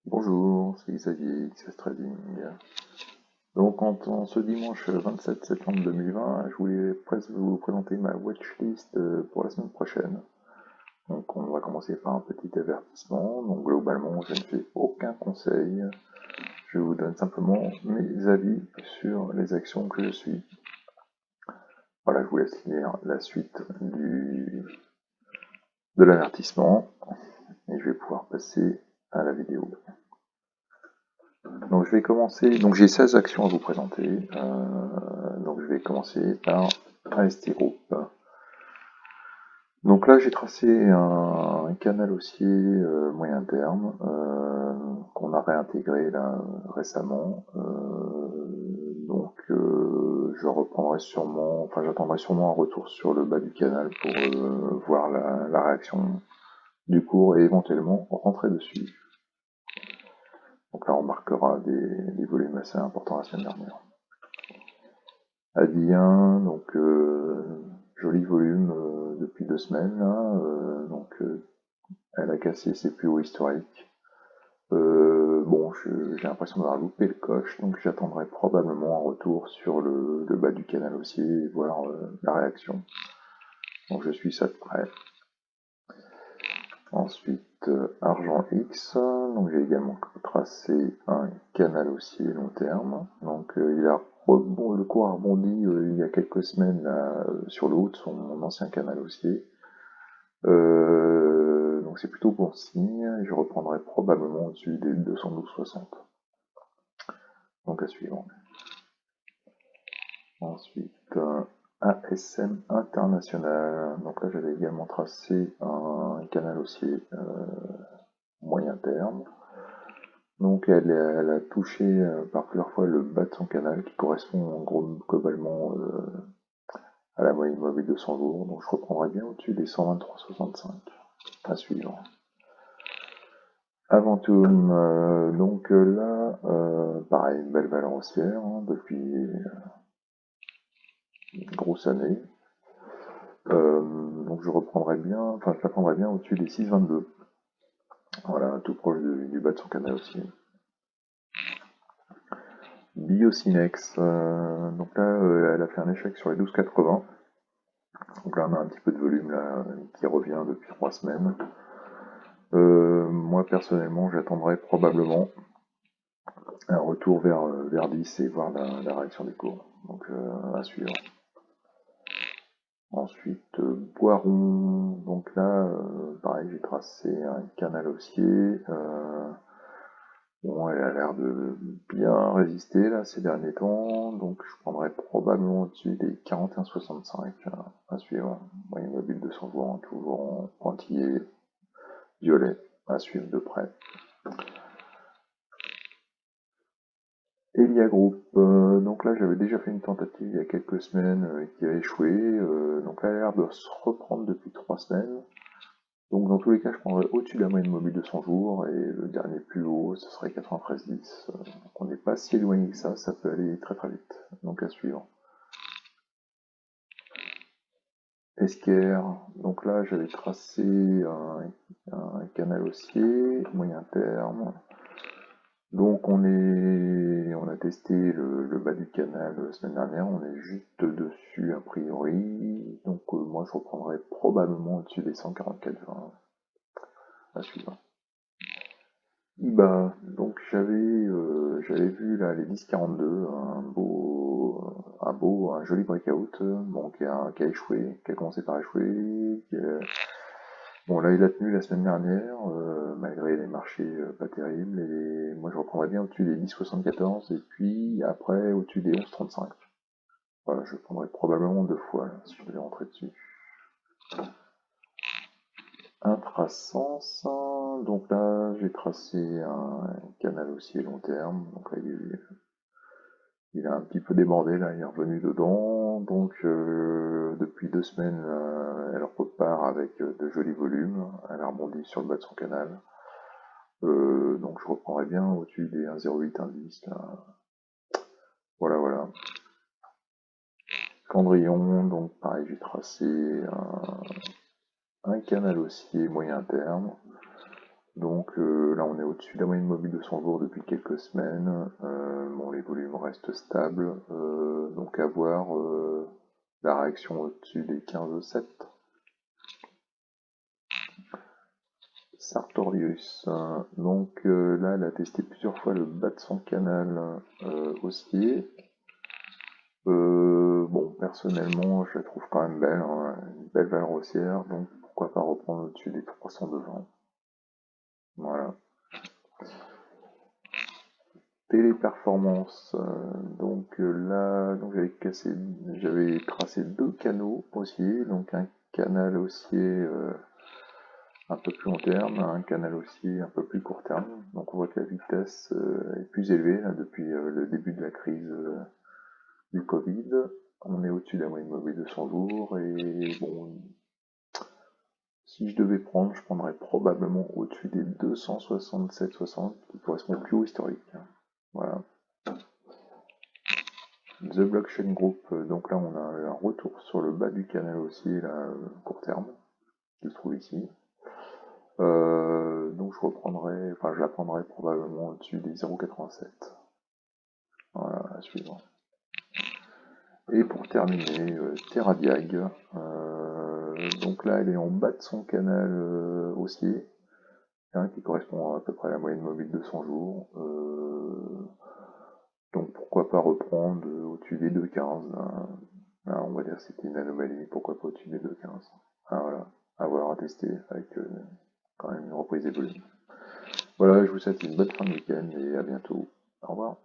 Bonjour, c'est Xavier, XS Trading. Donc en ce dimanche 27 septembre 2020, je voulais vous présenter ma watchlist pour la semaine prochaine. Donc on va commencer par un petit avertissement. Donc globalement, je ne fais aucun conseil. Je vous donne simplement mes avis sur les actions que je suis. Voilà, je vous laisse lire la suite de l'avertissement et je vais pouvoir passer à la vidéo. Donc je vais commencer, donc j'ai 16 actions à vous présenter, donc je vais commencer par AST Group. Donc là j'ai tracé un canal haussier moyen terme qu'on a réintégré là récemment, donc je reprendrai sûrement, enfin j'attendrai sûrement un retour sur le bas du canal pour voir la réaction du cours et éventuellement rentrer dessus. Donc là, on marquera des volumes assez importants la semaine dernière. Adi1, donc joli volume depuis 2 semaines. Là, elle a cassé ses plus hauts historiques. Bon, j'ai l'impression d'avoir loupé le coche, donc j'attendrai probablement un retour sur le bas du canal haussier et voir la réaction. Donc je suis ça de près. Ensuite, Argent X, donc j'ai également tracé un canal haussier long terme. Donc le cours a rebondi il y a quelques semaines là, sur le haut de son ancien canal haussier. Donc c'est plutôt bon signe, et je reprendrai probablement au-dessus des 212,60. Donc à suivre. Ensuite, ASM International. Donc là j'avais également tracé un canal haussier moyen terme. Donc elle a touché par plusieurs fois le bas de son canal qui correspond en gros globalement à la moyenne mobile de 100 jours. Donc je reprendrai bien au-dessus des 123,65 à suivre. Aventum, donc là, pareil, une belle valeur haussière depuis une grosse année. Donc je reprendrai bien, enfin je la prendrai bien au-dessus des 6,22. Voilà, tout proche du bas de son canal aussi. Biocinex, donc là, elle a fait un échec sur les 12,80. Donc là, on a un petit peu de volume là, qui revient depuis 3 semaines. Moi, personnellement, j'attendrai probablement un retour vers 10 et voir la réaction des cours. Donc, à suivre. Ensuite, Boiron. Donc là, pareil, j'ai tracé un canal haussier. Bon, elle a l'air de bien résister là ces derniers temps, donc je prendrai probablement au-dessus des 41,65 à suivre. Moyenne mobile de 100 jours, toujours en pointillé violet à suivre de près. Elia Group, donc là j'avais déjà fait une tentative il y a quelques semaines qui a échoué, donc là elle a l'air de se reprendre depuis 3 semaines. Donc dans tous les cas, je prendrais au-dessus de la moyenne mobile de 100 jours, et le dernier plus haut, ce serait 93,10. Donc on n'est pas si éloigné que ça peut aller très très vite. Donc à suivre. Esquerre, donc là j'avais tracé un canal haussier, moyen terme. Donc on a testé le bas du canal la semaine dernière, on est juste dessus a priori. Donc moi je reprendrai probablement au-dessus des 144,20 à suivre. IBA, donc j'avais vu là les 10,42, un joli breakout, bon, qui a échoué, qui a commencé par échouer. Bon là il a tenu la semaine dernière, malgré les marchés pas terribles, et moi je reprendrais bien au-dessus des 10,74 et puis après au-dessus des 11,35. Voilà, je prendrai probablement 2 fois là, si je devais rentrer dessus. Intrasens, donc là j'ai tracé un canal haussier long terme, donc là il a un petit peu débordé, là il est revenu dedans, donc depuis 2 semaines elle repart avec de jolis volumes, elle a rebondi sur le bas de son canal, donc je reprendrai bien au-dessus des 1,08, 1,10 là. Voilà. Cendrillon, donc pareil j'ai tracé un canal haussier moyen terme. Donc là, on est au-dessus de la moyenne mobile de 100 jours depuis quelques semaines. Bon, les volumes restent stables. Donc à voir la réaction au-dessus des 15,7. Sartorius. Donc là, elle a testé plusieurs fois le bas de son canal haussier. Bon, personnellement, je la trouve quand même belle, hein, une belle valeur haussière, donc pourquoi pas reprendre au-dessus des 300 devant. Voilà. Téléperformance. Donc là, donc j'avais tracé deux canaux haussiers, donc un canal haussier un peu plus long terme, un canal haussier un peu plus court terme. Donc on voit que la vitesse est plus élevée là, depuis le début de la crise du Covid. On est au-dessus de la moyenne mobile de 100 jours et bon, si je devais prendre, je prendrais probablement au-dessus des 267,60 qui correspond au plus haut historique. Voilà. The Blockchain Group, donc là on a un retour sur le bas du canal haussier, là, court terme, qui se trouve ici. Donc je la prendrai probablement au-dessus des 0,87. Voilà, à suivre. Et pour terminer, Terradiag. Donc là, elle est en bas de son canal haussier, hein, qui correspond à peu près à la moyenne mobile de 100 jours. Donc pourquoi pas reprendre au-dessus des 2,15. Là, on va dire que c'était une anomalie, pourquoi pas au-dessus des 2,15. Ah, voilà, à voir, à tester, avec quand même une reprise des volumes. Voilà, je vous souhaite une bonne fin de week-end et à bientôt. Au revoir.